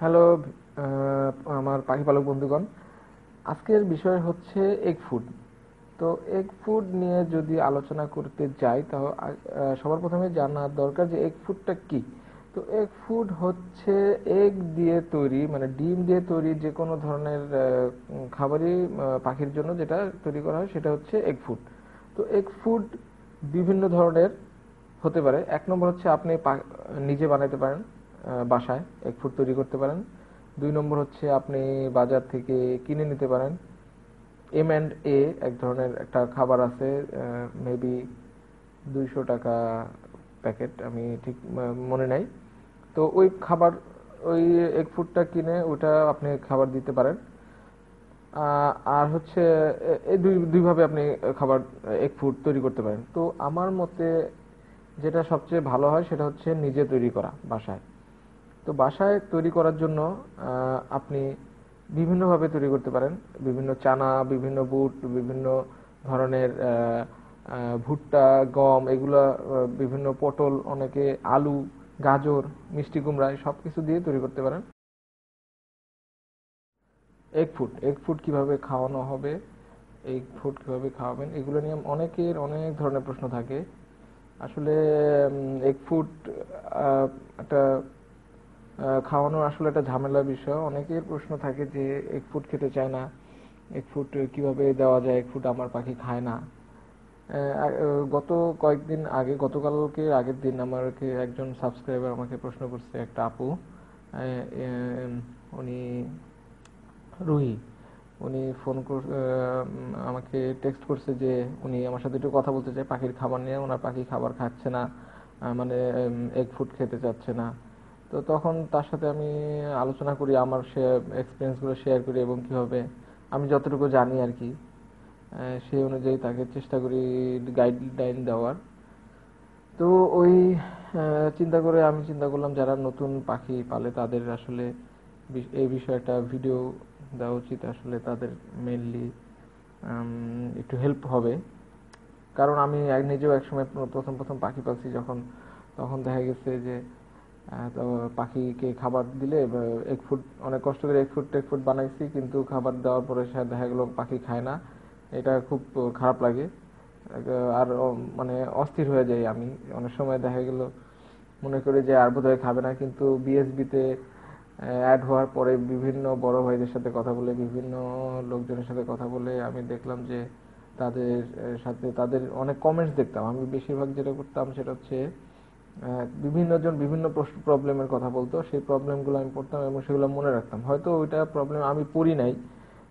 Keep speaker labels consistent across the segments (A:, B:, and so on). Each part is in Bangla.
A: হ্যালো আমার পাখি পালক বন্ধুগণ, আজকের বিষয় হচ্ছে এগ ফুড। তো এগ ফুড নিয়ে যদি আলোচনা করতে যাই তাহলে সবার প্রথমে জানার দরকার যে এগ ফুডটা কি। তো এগ ফুড হচ্ছে এগ দিয়ে তৈরি, মানে ডিম দিয়ে তৈরি যে কোনো ধরনের খাবারই পাখির জন্য যেটা তৈরি করা হয় সেটা হচ্ছে এগ ফুড। তো এগ ফুড বিভিন্ন ধরনের হতে পারে। এক নম্বর হচ্ছে আপনি নিজে বানাতে পারেন, বাসায় এগ ফুড তৈরি করতে পারেন। দুই নম্বর হচ্ছে আপনি বাজার থেকে কিনে নিতে পারেন। M&A এক ধরনের একটা খাবার আছে, মেবি 200 টাকা প্যাকেট, আমি ঠিক মনে নাই। তো ওই খাবার, ওই এগ ফুডটা কিনে ওটা আপনি খাবার দিতে পারেন। আর হচ্ছে এই দুইভাবে আপনি খাবার এগ ফুড তৈরি করতে পারেন। তো আমার মতে যেটা সবচেয়ে ভালো হয় সেটা হচ্ছে নিজে তৈরি করা বাসায়। তো বাসায় তৈরি করার জন্য আপনি বিভিন্নভাবে তৈরি করতে পারেন। বিভিন্ন চানা, বিভিন্ন বুট, বিভিন্ন ধরনের ভুট্টা, গম, এগুলা, বিভিন্ন পটল, অনেকে আলু, গাজর, মিষ্টি কুমড়া, সব কিছু দিয়ে তৈরি করতে পারেন। এগ ফুড কিভাবে খাওয়ানো হবে, এগ ফুড কিভাবে খাওয়াবেন, এগুলো নিয়ে অনেকের অনেক ধরনের প্রশ্ন থাকে। আসলে এগ ফুড একটা খাওয়ানোর আসলে একটা ঝামেলার বিষয়। অনেকের প্রশ্ন থাকে যে এগ ফুড খেতে চায় না, এগ ফুড কিভাবে দেওয়া যায়, এগ ফুড আমার পাখি খায় না। গত কয়েকদিন আগে, গতকালকে আগের দিন আমাকে একজন সাবস্ক্রাইবার আমাকে প্রশ্ন করছে, একটা আপু, উনি রুহি, উনি আমাকে টেক্সট করছে যে উনি আমার সাথে একটু কথা বলতে চায় পাখির খাবার নিয়ে। ওনার পাখি খাবার খাচ্ছে না, মানে এগ ফুড খেতে চাচ্ছে না। তো তখন তার সাথে আমি আলোচনা করি, আমার সে এক্সপিরিয়েন্সগুলো শেয়ার করি এবং কীভাবে আমি যতটুকু জানি আর কি, সেই অনুযায়ী তাকে চেষ্টা করি গাইডলাইন দেওয়ার। তো ওই আমি চিন্তা করলাম যারা নতুন পাখি পালে তাদের আসলে এই বিষয়ে একটা ভিডিও দেওয়া উচিত। আসলে তাদের মেনলি একটু হেল্প হবে। কারণ আমি নিজেও একসময় প্রথম প্রথম পাখি পালছি যখন, তখন দেখা গেছে যে তো পাখিকে খাবার দিলে এগ ফুড, অনেক কষ্ট করে এগ ফুড বানাইছি, কিন্তু খাবার দেওয়ার পরে সে দেখা গেলো পাখি খায় না। এটা খুব খারাপ লাগে। আর মানে অস্থির হয়ে যাই আমি। অনেক সময় দেখা গেল মনে করি যে আর বোধহয় খাবে না, কিন্তু বিএসবিতে অ্যাড হওয়ার পরে বিভিন্ন বড় ভাইদের সাথে কথা বলে, বিভিন্ন লোকজনের সাথে কথা বলে আমি দেখলাম যে তাদের সাথে তাদের অনেক কমেন্টস দেখতাম। আমি বেশিরভাগ যেটা করতাম সেটা হচ্ছে বিভিন্ন জন বিভিন্ন প্রবলেমের কথা বলতো, সেই প্রবলেমগুলো আমি পড়তাম এবং সেগুলো মনে রাখতাম। হয়তো ওইটা প্রবলেম আমি পড়ি নাই,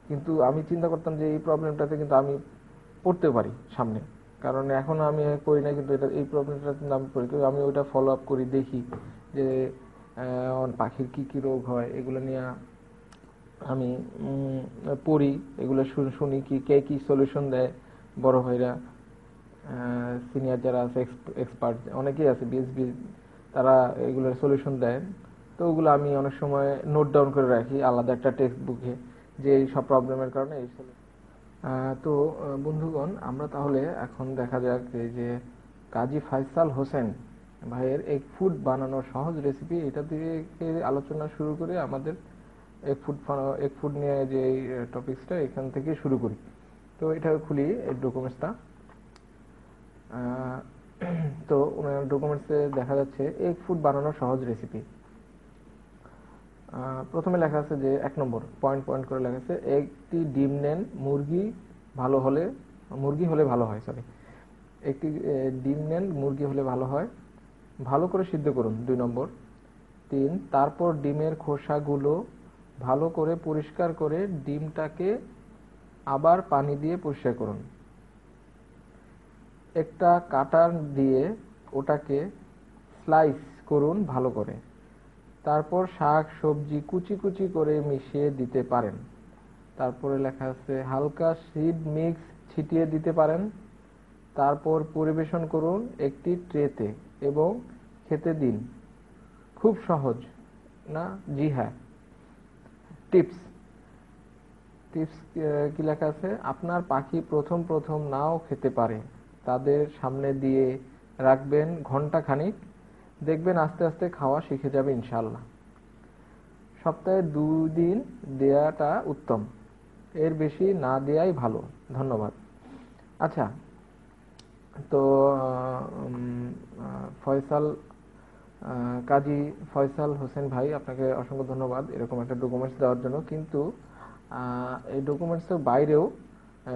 A: কিন্তু আমি চিন্তা করতাম যে এই প্রবলেমটাতে কিন্তু আমি পড়তে পারি সামনে। কারণ এখন আমি করি না, কিন্তু এটা, এই প্রবলেমটা কিন্তু আমি পড়ি, তো আমি ওইটা ফলো আপ করি, দেখি যে পাখির কি কি রোগ হয়, এগুলো নিয়ে আমি পড়ি, এগুলো শুনি কি কে কি সলিউশন দেয়, বড় ভাইরা, সিনিয়র যারা আছে, এক্সপার্ট অনেকেই আছে বিএসবি, তারা এগুলোর সলিউশন দেয়। তো ওগুলো আমি অনেক সময় নোট ডাউন করে রাখি আলাদা একটা টেক্সট বুকে, যে এই সব প্রবলেমের কারণে এই সলিউশন। তো বন্ধুগণ, আমরা তাহলে এখন দেখা যাক এই যে কাজী ফাইসাল হোসেন ভাইয়ের এগ ফুড বানানোর সহজ রেসিপি, এটা দিয়ে আলোচনা শুরু করে আমাদের এগ ফুড নিয়ে যে টপিক্সটা, এখান থেকে শুরু করি। তো এটা খুলি এই ডকুমেন্টসটা। তো ওনার ডকুমেন্টসে দেখা যাচ্ছে এগ ফুড বানানোর সহজ রেসিপি। প্রথমে লেখা আছে যে 1 নম্বর, পয়েন্ট পয়েন্ট করে লেখা আছে, একটি ডিম নেন, মুরগি হলে ভালো হয়, সরি, একটি ডিম নেন, মুরগি হলে ভালো হয়, ভালো করে সিদ্ধ করুন। 2 নম্বর। 3, তারপর ডিমের খোসাগুলো ভালো করে পরিষ্কার করে ডিমটাকে আবার পানি দিয়ে পরিষ্কার করুন। একটা কাটার দিয়ে ওটাকে স্লাইস করুন ভালো করে। তারপর শাক সবজি কুচি কুচি করে মিশিয়ে দিতে পারেন। তারপরে লেখা আছে হালকা সিড মিক্স ছিটিয়ে দিতে পারেন। তারপর পরিবেশন করুন একটি ট্রেতে এবং খেতে দিন। খুব সহজ না? জি হ্যাঁ। টিপস টিপস কি লেখা আছে, আপনার পাখি প্রথম প্রথম নাও খেতে পারে, তাদের সামনে দিয়ে রাখবেন ঘন্টা খানিক, দেখবেন আস্তে আস্তে খাওয়া শিখে যাবে ইনশাল্লাহ। সপ্তাহে 2 দিন দেয়াটা উত্তম, এর বেশি না দেয়াই ভালো। ধন্যবাদ। আচ্ছা, তো ফয়সাল কাজী ফয়সাল হোসেন ভাই, আপনাকে অসংখ্য ধন্যবাদ এরকম একটা ডকুমেন্টস দেওয়ার জন্য। কিন্তু এই ডকুমেন্টসের বাইরেও,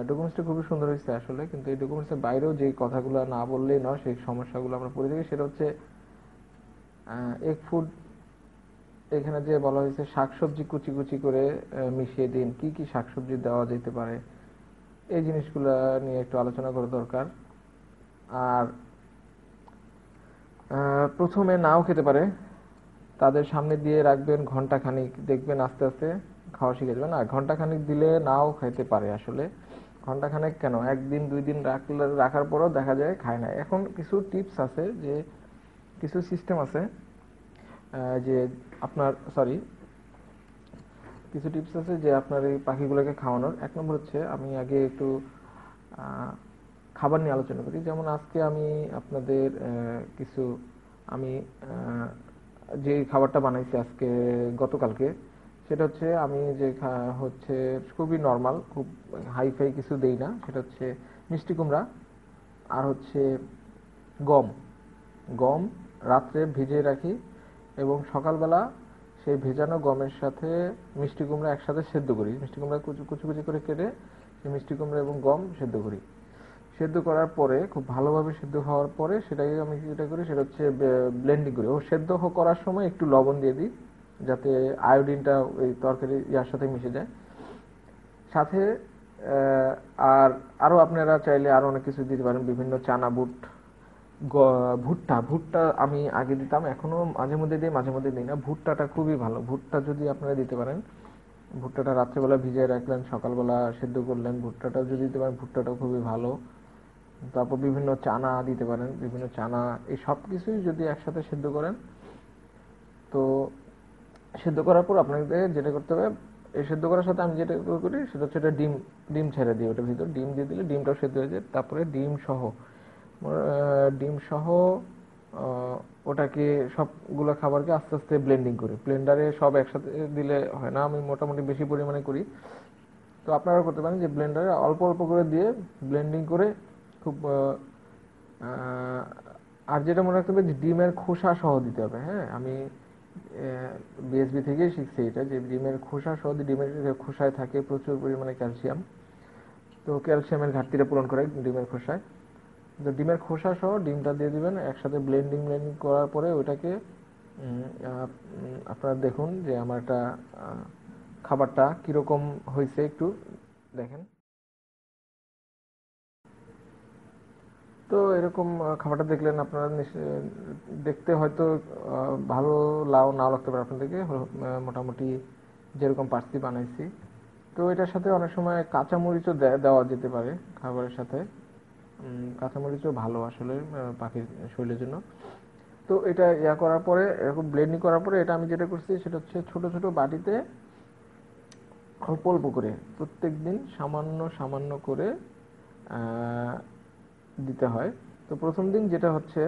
A: ডকুমেন্টসটা খুবই সুন্দর হয়েছে আসলে, কিন্তু এই ডকুমেন্টসের বাইরেও যে কথাগুলো না বললেই নয়, সেই সমস্যাগুলো আমরা পড়ে থাকি। সেটা হচ্ছে এগ ফুড, এখানে যে বলা হয়েছে শাকসবজি কুচি কুচি করে মিশিয়ে দিন, কি কি শাকসবজি দেওয়া যেতে পারে, এই জিনিসগুলো নিয়ে একটু আলোচনা করা দরকার। আর প্রথমে নাও খেতে পারে, তাদের সামনে দিয়ে রাখবেন ঘন্টা খানিক, দেখবেন আস্তে আস্তে খাওয়া শিখে যাবে। না, ঘন্টা খানিক দিলে নাও খাইতে পারে আসলে। ঘন্টা খানিক কেন, 1 দিন 2 দিন রাখার পরও দেখা যায় খায় না। এখন কিছু টিপস আছে, যে কিছু সিস্টেম আছে, যে আপনার কিছু টিপস আছে যে আপনার এই পাখিগুলোকে খাওয়ানোর। 1 নম্বর হচ্ছে, আমি আগে একটু খাবার নিয়ে আলোচনা করি। যেমন আজকে আমি আপনাদের কিছু, আমি যে খাবারটা বানাইছি আজকে গতকালকে, সেটা হচ্ছে আমি যে হচ্ছে খুবই নর্মাল, খুব হাইফাই কিছু দেই না। সেটা হচ্ছে মিষ্টি কুমড়া, আর হচ্ছে গম। গম রাত্রে ভিজিয়ে রাখি, এবং সকালবেলা সেই ভেজানো গমের সাথে মিষ্টি কুমড়া একসাথে সেদ্ধ করি। মিষ্টি কুমড়া কুচি কুচি করে কেটে সেই মিষ্টি কুমড়া এবং গম সেদ্ধ করি। সেদ্ধ করার পরে, খুব ভালোভাবে সেদ্ধ হওয়ার পরে, সেটাকে আমি যেটা করি সেটা হচ্ছে ব্লেন্ডিং করি। ও সেদ্ধ করার সময় একটু লবণ দিয়ে দিই, যাতে আয়োডিনটা ওই তরকারি ইয়ার সাথে মিশে যায়। সাথে আর আরও আপনারা চাইলে আরও অনেক কিছু দিতে পারেন, বিভিন্ন চানা বুট, ভুট্টা। ভুট্টা আমি আগে দিতাম, এখনো মাঝে মধ্যে দিই, মাঝে মধ্যে দিই না। ভুট্টাটা খুবই ভালো, ভুট্টা যদি আপনারা দিতে পারেন। ভুট্টাটা রাত্রেবেলা ভিজিয়ে রাখলেন, সকালবেলা সেদ্ধ করলেন, ভুট্টাটাও যদি দিতে পারেন, ভুট্টাটাও খুবই ভালো। তারপর বিভিন্ন চানা দিতে পারেন, বিভিন্ন চানা, এই সব কিছুই যদি একসাথে সেদ্ধ করেন, তো সেদ্ধ করার পর আপনাদের যেটা করতে হবে, এই সেদ্ধ করার সাথে আমি যেটা করি সেটা হচ্ছে এটা ডিম, ডিম ছেড়ে দিই ওটার ভিতর। ডিম দিয়ে দিলে ডিমটাও সেদ্ধ হয়ে যায়। তারপরে ডিম সহ ওটাকে, সবগুলো খাবারকে আস্তে আস্তে ব্লেন্ডিং করি। ব্লেন্ডারে সব একসাথে দিলে হয় না, আমি মোটামুটি বেশি পরিমাণে করি। তো আপনারা করতে পারেন যে ব্লেন্ডারে অল্প অল্প করে দিয়ে ব্লেন্ডিং করে খুব আর যেটা মনে রাখতে হবে যে ডিমের খোসা সহ দিতে হবে। হ্যাঁ, আমি বিএসবি থেকেই শিখছি এটা, যে ডিমের খোসা সহ, ডিমের খোসায় থাকে প্রচুর পরিমাণে ক্যালসিয়াম। তো ক্যালসিয়ামের ঘাটতিটা পূরণ করে ডিমের খোসায়। তো ডিমের খোসা সহ ডিমটা দিয়ে দিবেন একসাথে, ব্লেন্ডিং করার পরে ওইটাকে আপনারা দেখুন যে আমার একটা খাবারটা কীরকম হয়েছে, একটু দেখেন। তো এরকম খাবারটা দেখলেন আপনারা, দেখতে হয়তো ভালো নাও লাগতে পারে আপনাদেরকে, মোটামুটি যেরকম পারছি বানাইছি। তো এটার সাথে অনেক সময় কাঁচামরিচও দেওয়া যেতে পারে খাবারের সাথে। কাঁচামরিচও ভালো আসলে পাখির শরীরের জন্য। তো এটা করার পরে, এরকম ব্লেন্ডিং করার পরে, এটা আমি যেটা করছি সেটা হচ্ছে ছোট ছোট বাটিতে অল্প অল্প করে প্রত্যেক দিন সামান্য সামান্য করে দিতে হয়। তো প্রথম দিন যেটা হচ্ছে,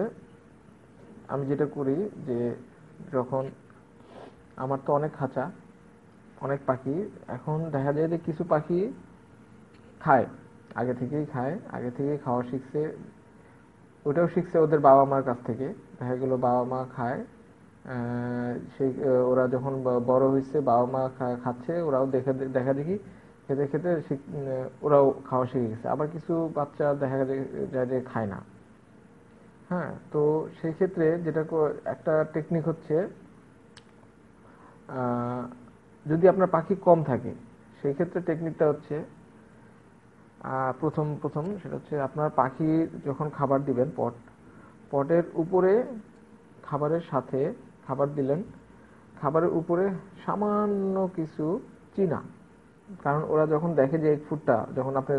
A: আমি যেটা করি যে, যখন আমার তো অনেক খাঁচা, অনেক পাখি, এখন দেখা যায় যে কিছু পাখি খায়, আগে থেকেই খায়, আগে থেকেই খাওয়া শিখছে। ওটাও শিখছে ওদের বাবা মার কাছ থেকে। দেখা গেলো বাবা মা খায়, সেই ওরা যখন বড় হয়েছে, বাবা মা খাচ্ছে, ওরাও দেখা দেখি খেতে খেতে ওরাও খাওয়া শিখে গেছে। আবার কিছু বাচ্চা দেখা যায় যে খায় না। হ্যাঁ, তো সেই ক্ষেত্রে যেটা একটা টেকনিক হচ্ছে, যদি আপনার পাখি কম থাকে, সেই ক্ষেত্রে টেকনিকটা হচ্ছে, প্রথম প্রথম সেটা হচ্ছে, আপনার পাখি যখন খাবার দিবেন, পটের উপরে খাবারের সাথে খাবার দিলেন, খাবারের উপরে সামান্য কিছু চীনা, কারণ ওরা যখন দেখে যে এগ ফুডটা যখন আপনি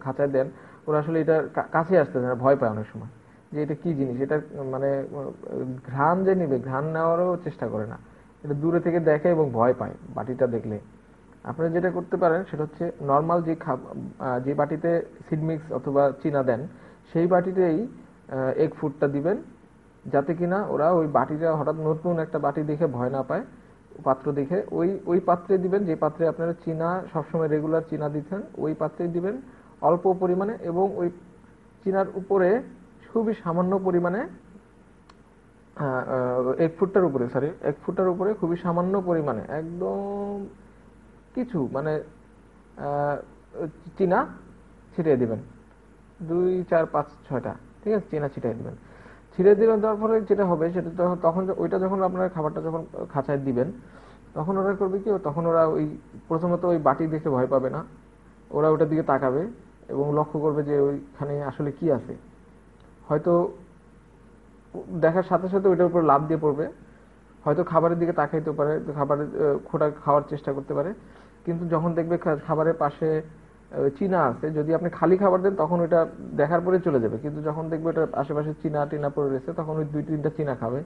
A: খাঁচায় দেন, ওরা আসলে এটা কাছে আসতে চায় না, ভয় পায় অনেক সময়, যে এটা কি জিনিস, এটা মানে ঘ্রাণ যে নিবে, ঘ্রাণ নেওয়ারও চেষ্টা করে না, এটা দূরে থেকে দেখে এবং ভয় পায় বাটিটা দেখলে। আপনারা যেটা করতে পারেন সেটা হচ্ছে, নর্মাল যে বাটিতে সিড মিক্স অথবা চীনা দেন, সেই বাটিতেই এগ ফুডটা দিবেন, যাতে কিনা ওরা ওই বাটিটা হঠাৎ নতুন একটা বাটি দেখে ভয় না পায়। পাত্র দেখে ওই পাত্রে দিবেন, যে পাত্রে আপনারা চীনা সবসময় রেগুলার চীনা দিচ্ছেন, ওই পাত্রে দিবেন অল্প পরিমাণে, এবং ওই চীনার উপরে খুবই সামান্য পরিমাণে 1 ফুটটার উপরে, সরি 1 ফুটটার উপরে খুবই সামান্য পরিমাণে একদম কিছু মানে চীনা ছিটিয়ে দিবেন, 2 4 5 6টা, ঠিক আছে, চীনা ছিটিয়ে দিবেন। ছিটিয়ে দিবেন, দেওয়ার পরে যেটা হবে সেটা তখন ওইটা যখন আপনার খাবারটা যখন খাঁচায় দিবেন, তখন ওরা করবে কি, তখন ওরা ওই প্রথমত ওই বাটি দেখে ভয় পাবে না, ওরা ওটার দিকে তাকাবে এবং লক্ষ্য করবে যে ওইখানে আসলে কি আছে। হয়তো দেখার সাথে সাথে ওইটার উপর লাফ দিয়ে পড়বে, হয়তো খাবারের দিকে তাকাইতে পারে, খাবারের খোটা খাওয়ার চেষ্টা করতে পারে, কিন্তু যখন দেখবে খাবারের পাশে চীনা আছে, যদি আপনি খালি খাবার দেন তখন ওইটা দেখার পরে চলে যাবে, কিন্তু যখন দেখবে ওটার আশেপাশে চীনা টিনা পড়ে রয়েছে, তখন ওই 2 3টা চীনা খাবে।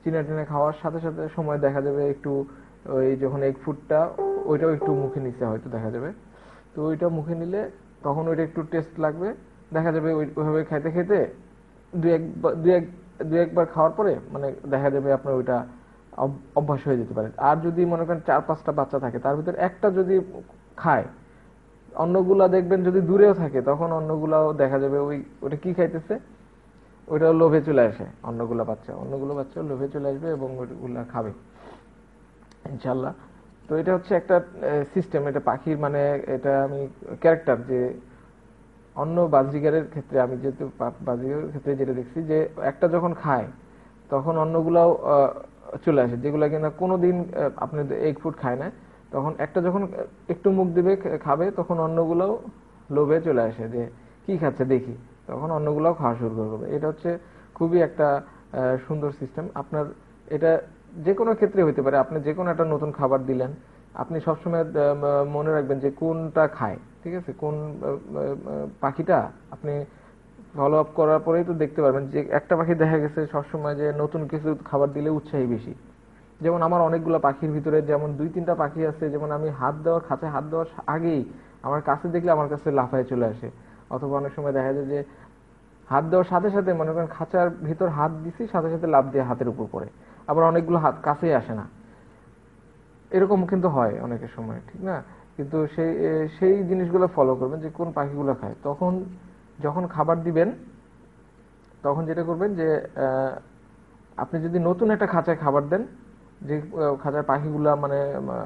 A: চীনা টিনা খাওয়ার সাথে সাথে সময় দেখা যাবে একটু ওই যখন 1 ফুটটা ওইটাও একটু মুখে নিচে হয়তো দেখা যাবে, তো ওইটা মুখে নিলে তখন ওইটা একটু টেস্ট লাগবে, দেখা যাবে ওইভাবে খাইতে খাইতে দুই একবার খাওয়ার পরে মানে দেখা যাবে আপনার ওইটা অভ্যাস হয়ে যেতে পারে। আর যদি মনে করেন 4 5টা বাচ্চা থাকে, তার ভিতর একটা যদি খায়, অন্যগুলা দেখবেন যদি দূরেও থাকে, তখন অন্যগুলাও দেখা যাবে ওটা কি খাইতেছে, ওইটা লোভে চলে আসে, অন্যগুলো বাচ্চা লোভে চলে আসবে এবং ওইগুলা খাবে ইনশাল্লাহ। তো এটা হচ্ছে একটা সিস্টেম, এটা পাখির মানে এটা আমি ক্যারেক্টার, যে অন্য বাজরিগারের ক্ষেত্রে আমি যেহেতু বাজরিগারের ক্ষেত্রে যেটা দেখছি যে একটা যখন খায় তখন অন্যগুলাও চলে আসে, যেগুলা কিনা কোনোদিন আপনি 1 ফুট খায় না, তখন একটা যখন একটু মুখ দিবে খাবে, তখন অন্যগুলাও লোভে চলে আসে যে কি খাচ্ছে দেখি, তখন অন্যগুলাও খাওয়া শুরু করবে। এটা হচ্ছে খুবই একটা সুন্দর সিস্টেম। আপনার এটা যে কোনো ক্ষেত্রে হইতে পারে, আপনি যে কোনো একটা নতুন খাবার দিলেন, আপনি সবসময় মনে রাখবেন যে কোনটা খায়, ঠিক আছে, কোন পাখিটা আপনি ফলো আপ করার পরেই তো দেখতে পারবেন যে একটা পাখি দেখা গেছে সবসময় যে নতুন কিছু খাবার দিলে উৎসাহী বেশি। যেমন আমার অনেকগুলো পাখির ভিতরে যেমন 2 3টা পাখি আছে, যেমন আমি খাঁচায় হাত দেওয়ার আগেই আমার কাছে দেখলে আমার কাছে লাফায় চলে আসে, অথবা অনেক সময় দেখা যায় যে হাত দেওয়ার সাথে সাথে মনে করেন খাঁচার ভিতর হাত দিছি, সাথে সাথে লাফ দিয়ে হাতের উপর পড়ে, আবার অনেকগুলো হাত কাছেই আসে না, এরকম কিন্তু হয় অনেকের সময়, ঠিক না? কিন্তু সেই জিনিসগুলো ফলো করবেন যে কোন পাখিগুলো খায়। তখন যখন খাবার দিবেন তখন যেটা করবেন যে আপনি যদি নতুন একটা খাঁচায় খাবার দেন, যে খাঁচার পাখিগুলা মানে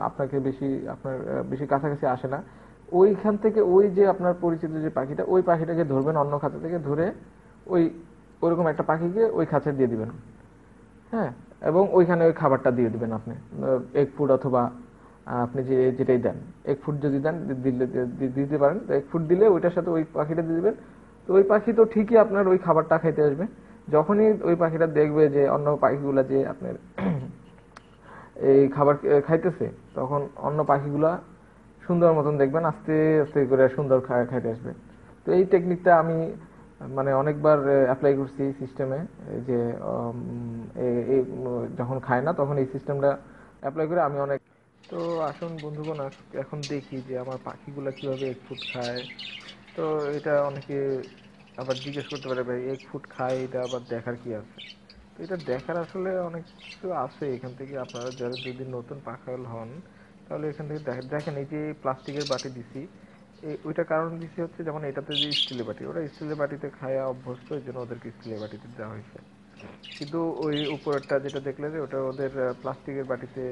A: আপনাকে আপনার বেশি কাছাকাছি আসে না, ওইখান থেকে ওই যে আপনার পরিচিত যে পাখিটা, ওই পাখিটাকে ধরবেন অন্য খাঁচা থেকে ধরে, ওই ওইরকম একটা পাখিকে ওই খাঁচায় দিয়ে দিবেন, হ্যাঁ, এবং ওইখানে ওই খাবারটা দিয়ে দিবেন আপনি 1 ফুট, অথবা আপনি যেটাই দেন 1 ফুট যদি দেন দিতে পারেন, 1 ফুট দিলে ওইটার সাথে ওই পাখিটা দিয়ে দিবেন। তো ওই পাখি তো ঠিকই আপনার ওই খাবারটা খাইতে আসবে। যখনই ওই পাখিটা দেখবে যে অন্য পাখিগুলা যে আপনার এই খাবার খাইতেছে, তখন অন্য পাখিগুলা সুন্দর মতন দেখবেন আস্তে আস্তে করে সুন্দর খাইতে আসবে। তো এই টেকনিকটা আমি মানে অনেকবার অ্যাপ্লাই করছি সিস্টেমে, যে যখন খায় না তখন এই সিস্টেমটা অ্যাপ্লাই করে আমি অনেক। তো আসুন বন্ধুগণ, এখন দেখি যে আমার পাখিগুলা কিভাবে 1 ফুট খায়। তো এটা অনেকে আবার জিজ্ঞেস করতে পারে, ভাই 1 ফুট খায়, এটা আবার দেখার কি আছে? তো এটা দেখার আসলে অনেক কিছু আছে। এখান থেকে আপনারা যারা যদি নতুন পাখাল হন, তাহলে এখান থেকে দেখেন এই যে প্লাস্টিকের বাটি দিছি, ওইটা কারণ দিছি হচ্ছে, যেমন এটাতে যে স্টিলের বাটি, ওরা স্টিলের বাটিতে খায়া অভ্যস্ত, এই জন্য ওদেরকে স্টিলের বাটিতে দেওয়া হয়েছে। কিন্তু ওই উপরেরটা যেটা দেখলে যে ওটা ওদের প্লাস্টিকের বাটিতে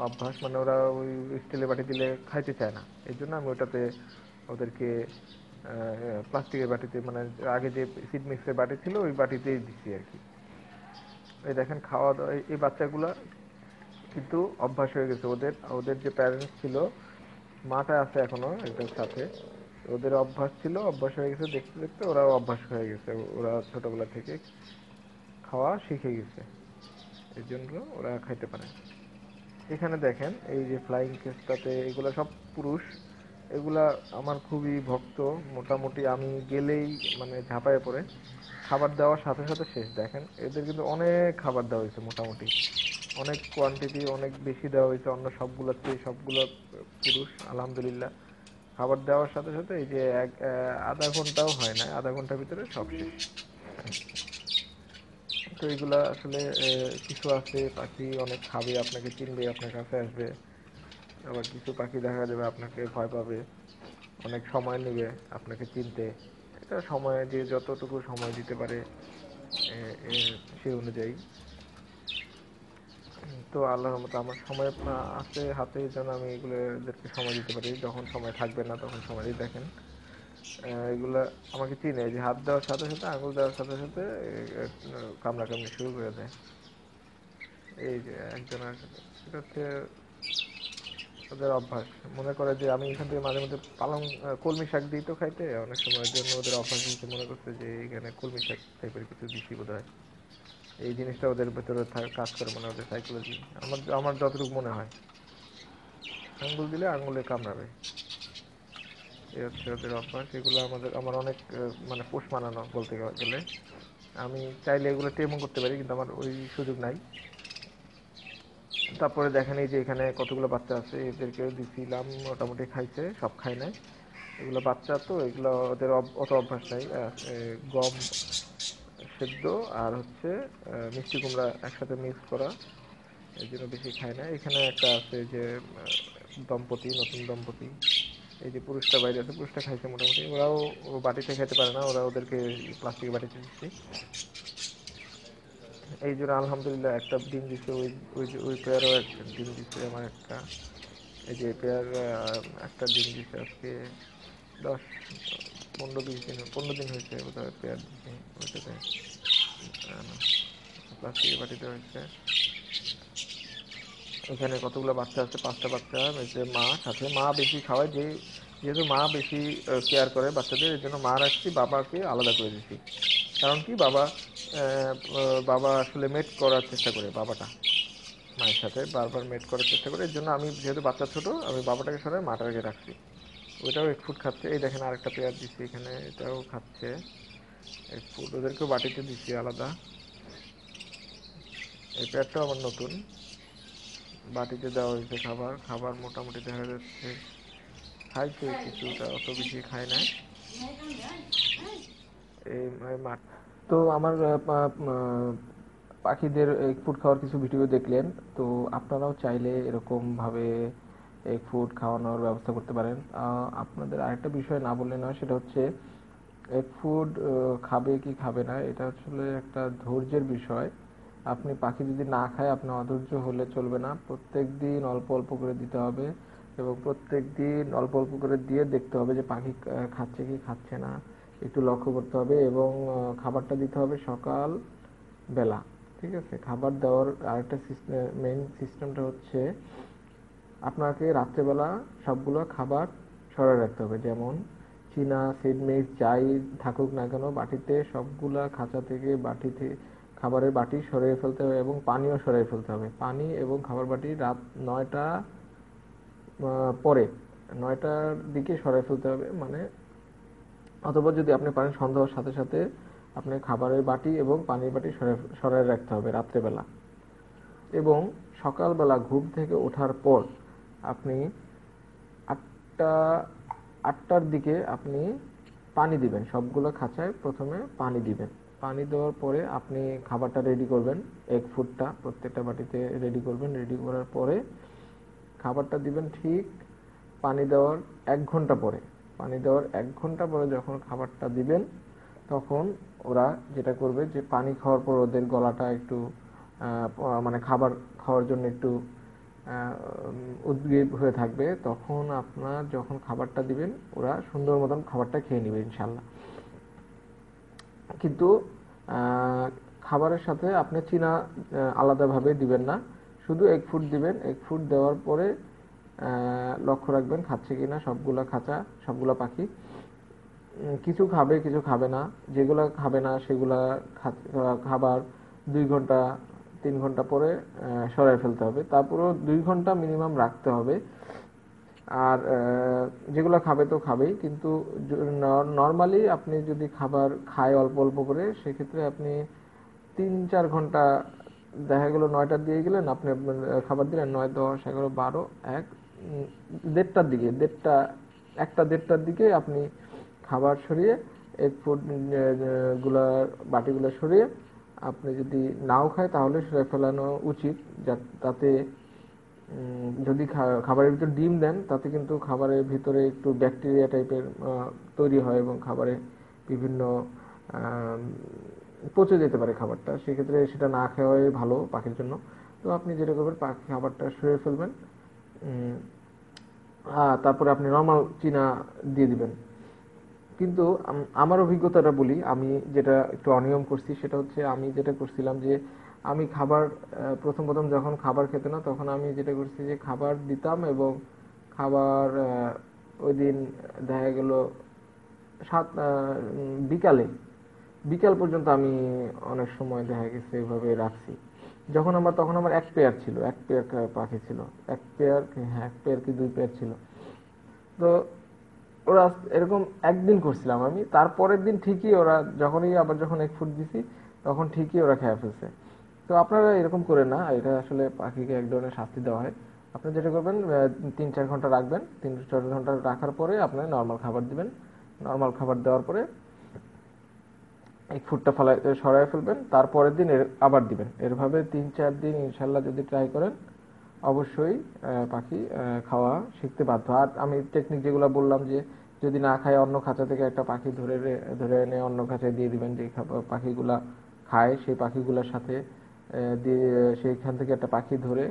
A: অভ্যাস, মানে ওরা ওই স্টিলের বাটি দিলে খাইতে চায় না, এই জন্য আমি ওটাতে ওদেরকে প্লাস্টিকের বাটিতে, মানে আগে যে সিড মিক্সের বাটি ছিল ওই বাটিতেই দিচ্ছি আর কি। এই দেখেন খাওয়া দাওয়া, এই বাচ্চাগুলা কিন্তু অভ্যাস হয়ে গেছে, ওদের ওদের যে প্যারেন্টস ছিল, মাটা আছে এখনো এটার সাথে, ওদের অভ্যাস হয়ে গেছে, দেখতে দেখতে ওরাও অভ্যাস হয়ে গেছে, ওরা ছোটবেলা থেকে খাওয়া শিখে গেছে, এই জন্য ওরা খাইতে পারে। এখানে দেখেন এই যে ফ্লাইং কেসটাতে, এগুলা সব পুরুষ, এগুলা আমার খুবই ভক্ত, মোটামুটি আমি গেলেই মানে ঝাঁপায় পড়ে, খাবার দেওয়ার সাথে সাথে শেষ। দেখেন এদের কিন্তু অনেক খাবার দেওয়া হয়েছে, মোটামুটি অনেক কোয়ান্টিটি, অনেক বেশি দেওয়া হয়েছে অন্য সবগুলোর চেয়ে, সবগুলো পুরুষ আলহামদুলিল্লাহ। খাবার দেওয়ার সাথে সাথে এই যে আধা ঘন্টাও হয় না, আধা ঘন্টার ভিতরে সব শেষ। তো এগুলা আসলে কিছু আছে পাখি অনেক খাবে, আপনাকে চিনবে, আপনার কাছে আসবে। আবার কিছু পাখি দেখা যাবে আপনাকে ভয় পাবে, অনেক সময় নেবে আপনাকে চিনতে। এটা সময় দিয়ে যতটুকু সময় দিতে পারে সেই অনুযায়ী। তো আল্লাহর মতো আমার সময় আছে হাতে, যেন আমি এগুলোদেরকে সময় দিতে পারি। যখন সময় থাকবে না তখন সময়ই দেখেন এগুলা আমাকে চিনে, যে হাত দেওয়ার সাথে সাথে, আঙুল দেওয়ার সাথে সাথে কামড়াকামড়ি শুরু করে দেয়। এই যে একজনের সাথে, এটা হচ্ছে ওদের অভ্যাস। মনে করে যে আমি এখান থেকে মাঝে মধ্যে কলমি শাক দিই তো খাইতে, অনেক সময়ের জন্য ওদের অভ্যাস হয়েছে, মনে করছে যে এখানে কলমি শাক টাইপের কিছু দিছি বোধ হয়। এই জিনিসটা ওদের ভেতরে কাজ করে, মানে ওদের সাইকোলজি। আমার আমার যতটুকু মনে হয়, আঙ্গুল দিলে আঙ্গুলে কামড়াবে, এই হচ্ছে ওদের অভ্যাস। এগুলো আমার অনেক মানে পোষ মানানো বলতে গেলে। আমি চাইলে এগুলো টেমও করতে পারি, কিন্তু আমার ওই সুযোগ নাই। তারপরে দেখেন এই যে এখানে কতগুলো বাচ্চা আছে, এদেরকেও দিছিলাম, মোটামুটি খাইছে, সব খায় নাই। এগুলো বাচ্চা তো, এগুলো ওদের অত অভ্যাস নাই। গম সেদ্ধ আর হচ্ছে মিষ্টি কুমড়া একসাথে মিক্স করা, এই জন্য বেশি খায় না। এখানে একটা আছে যে দম্পতি, নতুন দম্পতি, এই যে পুরুষটা বাইরে আছে, পুরুষটা খাইছে মোটামুটি। ওরাও বাটিতে খেতে পারে না, ওরা ওদেরকে প্লাস্টিকের বাটিতে দিচ্ছি। এই জন্য আলহামদুলিল্লাহ একটা ডিম দিছে, ওই ওই যে ওই পেয়ারও একটা ডিম দিছে আমার একটা। এই যে পেয়ার একটা ডিম দিছে আজকে 10 15 20 দিন, 15 দিন হয়েছে বোধহয় পেয়ার দিছে ওইটাতে। প্লাস্টিকের বাটিতে হয়েছে। এখানে কতগুলো বাচ্চা আছে, 5টা বাচ্চা। এই যে মা সাথে, মা বেশি খাওয়ায়, যেহেতু মা বেশি কেয়ার করে বাচ্চাদের, এর জন্য মা রাখছি, বাবাকে আলাদা করে দিছি। কারণ কি, বাবা আসলে মেট করার চেষ্টা করে, বাবাটা মায়ের সাথে বারবার মেট করার চেষ্টা করে। এর জন্য আমি, যেহেতু বাচ্চা ছোট, আমি বাবাটাকে সরাই মাটাকে রাখছি। ওইটাও এক ফুড খাচ্ছে। এই দেখেন আরেকটা পেয়ার দিছি এখানে, এটাও খাচ্ছে এক ফুড। ওদেরকেও বাটিতে দিছি আলাদা। এই পেয়ারটাও আমার নতুন, বাটিতে দেওয়া হয়েছে খাবার। খাবার মোটামুটি দেখা যাচ্ছে খাইছে কিছুটা, অত বেশি খায় না। এই মাঠ। তো আমার পাখিদের এগ ফুড খাওয়ার কিছু ভিডিও দেখলেন, তো আপনারাও চাইলে এরকম ভাবে এগ ফুড খাওয়ানোর ব্যবস্থা করতে পারেন। আপনাদের আরেকটা বিষয় না বললে নয়, সেটা হচ্ছে এগ ফুড খাবে কি খাবে না, এটা আসলে একটা ধৈর্যের বিষয়। আপনি পাখি যদি না খায়, আপনি অধৈর্য হলে চলবে না। প্রত্যেক দিন অল্প অল্প করে দিতে হবে, এবং প্রত্যেক দিন অল্প অল্প করে দিয়ে দেখতে হবে যে পাখি খাচ্ছে কি খাচ্ছে না, একটু লক্ষ্য করতে হবে। এবং খাবারটা দিতে হবে সকাল বেলা, ঠিক আছে? খাবার দেওয়ার আরেকটা মেইন সিস্টেমটা হচ্ছে, আপনাকে রাত্রেবেলা সবগুলো খাবার সরাই রাখতে হবে। যেমন চীনা, সিডমিক্স যাই থাকুক না কেন, বাটিতে সবগুলা খাঁচা থেকে, বাটিতে খাবারের বাটি সরিয়ে ফেলতে হবে, এবং পানিও সরিয়ে ফেলতে হবে। পানি এবং খাবার বাটি রাত 9টা পরে, 9টার দিকে সরাই ফেলতে হবে। মানে অথবা যদি আপনি পারেন সন্ধ্যা হওয়ার সাথে সাথে আপনি খাবারের বাটি এবং পানির বাটি সরাই রাখতে হবে রাত্রেবেলা। এবং সকালবেলা ঘুম থেকে ওঠার পর আপনি 8টা 8টার দিকে আপনি পানি দিবেন। সবগুলো খাঁচায় প্রথমে পানি দিবেন। পানি দেওয়ার পরে আপনি খাবারটা রেডি করবেন, এগ ফুডটা প্রত্যেকটা বাটিতে রেডি করবেন। রেডি করার পরে খাবারটা দিবেন ঠিক পানি দেওয়ার 1 ঘন্টা পরে। পানি দেওয়ার 1 ঘন্টা পরে যখন খাবারটা দিবেন, তখন ওরা যেটা করবে, যে পানি খাওয়ার পর ওদের গলাটা একটু মানে খাবার খাওয়ার জন্য একটু উদ্গ্রীব হয়ে থাকবে। তখন আপনার যখন খাবারটা দিবেন, ওরা সুন্দর মতন খাবারটা খেয়ে নেবে ইনশাল্লাহ। কিন্তু খাবারের সাথে আপনি চীনা আলাদাভাবে দিবেন না, শুধু এগ ফুড দিবেন। এগ ফুড দেওয়ার পরে লক্ষ্য রাখবেন খাচ্ছে কিনা সবগুলা খাঁচা, সবগুলা পাখি। কিছু খাবে, কিছু খাবে না। যেগুলো খাবে না সেগুলা খাবার 2 ঘন্টা 3 ঘন্টা পরে সরাই ফেলতে হবে। তারপরেও 2 ঘন্টা মিনিমাম রাখতে হবে। আর যেগুলো খাবে তো খাবেই, কিন্তু নর্মালি আপনি যদি খাবার খায় অল্প অল্প করে, সেক্ষেত্রে আপনি 3-4 ঘন্টা, দেখা গেল 9টা দিয়ে গেলেন, আপনি খাবার দিলেন 9 10 11 12 1 দেড়টার দিকে, 1টা 1:30টার দিকে আপনি খাবার সরিয়ে, এগ ফুড গুলা বাটিগুলো সরিয়ে আপনি যদি নাও খায় তাহলে সেটা ফেলানো উচিত, তাতে যদি খাবারের ভিতর ডিম দেন তাতে কিন্তু খাবারের ভিতরে একটু ব্যাকটেরিয়া টাইপের তৈরি হয় এবং খাবারে বিভিন্ন পচে যেতে পারে খাবারটা, সেক্ষেত্রে সেটা না খাওয়াই ভালো পাখির জন্য। তো আপনি যেটা করবেন, পাখি খাবারটা সরিয়ে ফেলবেন, তারপরে আপনি নর্মাল চীনা দিয়ে দিবেন। কিন্তু আমার অভিজ্ঞতাটা বলি, আমি যেটা একটু অনিয়ম করছি সেটা হচ্ছে, আমি যেটা করছিলাম যে আমি খাবার প্রথম প্রথম যখন খাবার খেত না তখন আমি যেটা করছি যে খাবার দিতাম, এবং খাবার ওই দিন দেখা গেল বিকালে বিকাল পর্যন্ত আমি অনেক সময় দেখা গেছে এভাবে রাখছি। তখন আমার এক পেয়ার ছিল, এক পেয়ার পাখি ছিল, এক পেয়ার, হ্যাঁ এক পেয়ার কি দুই পেয়ার ছিল। তো ওরা এরকম একদিন করছিলাম আমি, তারপরের দিন ঠিকই ওরা যখন এক ফুট দিছি তখন ঠিকই ওরা খেয়ে ফেলছে। তো আপনারা এরকম করে না, এটা আসলে পাখিকে এক ধরনের শাস্তি দেওয়া হয়। আপনি যেটা করবেন, 3-4 ঘন্টা রাখবেন, 3-4 ঘন্টা রাখার পরে আপনি নর্মাল খাবার দিবেন। নর্মাল খাবার দেওয়ার পরে এক ফুটটা সরাই ফেলবেন, তারপরের দিন আবার দিবেন। এভাবে 3-4 দিন ইনশাল্লাহ যদি ট্রাই করেন, অবশ্যই পাখি খাওয়া শিখতে বাধ্য। আর আমি টেকনিক যেগুলো বললাম, যে যদি না খায় অন্য খাঁচা থেকে একটা পাখি ধরে এনে অন্য খাঁচায় দিয়ে দিবেন, যে পাখিগুলা খায় সেই পাখিগুলোর সাথে দিয়ে সেইখান থেকে একটা পাখি ধরে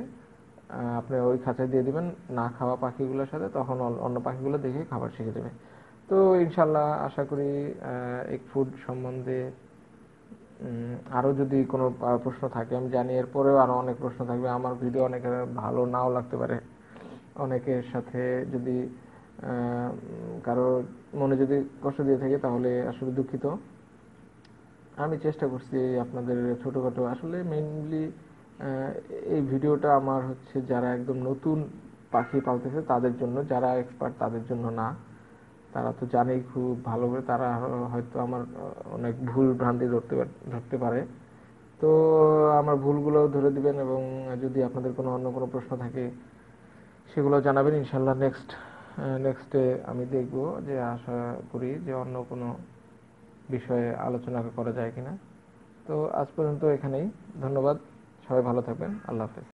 A: আপনি ওই খাঁচায় দিয়ে দিবেন না খাওয়া পাখিগুলোর সাথে, তখন অন্য পাখিগুলো দেখে খাবার শিখে যাবে। তো ইনশাল্লাহ আশা করি এক ফুড সম্বন্ধে আরো যদি কোনো প্রশ্ন থাকে, আমি জানি এরপরেও আরো অনেক প্রশ্ন থাকবে, আমার ভিডিও অনেকের ভালো নাও লাগতে পারে, অনেকের সাথে যদি কারো মনে যদি কষ্ট দিয়ে থাকে তাহলে আসলে দুঃখিত। আমি চেষ্টা করছি আপনাদের ছোটখাটো, আসলে মেইনলি এই ভিডিওটা আমার হচ্ছে যারা একদম নতুন পাখি পালতেছে তাদের জন্য, যারা এক্সপার্ট তাদের জন্য না। তারা তো জানেই খুব ভালো করে, তারা হয়তো আমার অনেক ভুল ভ্রান্তি ধরতে পারে। তো আমার ভুলগুলো ধরে দিবেন, এবং যদি আপনাদের অন্য কোনো প্রশ্ন থাকে সেগুলো জানাবেন। ইনশাল্লাহ নেক্সটে আমি দেখব, যে আশা করি যে অন্য কোনো বিষয়ে আলোচনা করা যায় কিনা। তো আজ পর্যন্ত এখানেই, ধন্যবাদ, সবাই ভালো থাকবেন, আল্লাহ হাফেজ।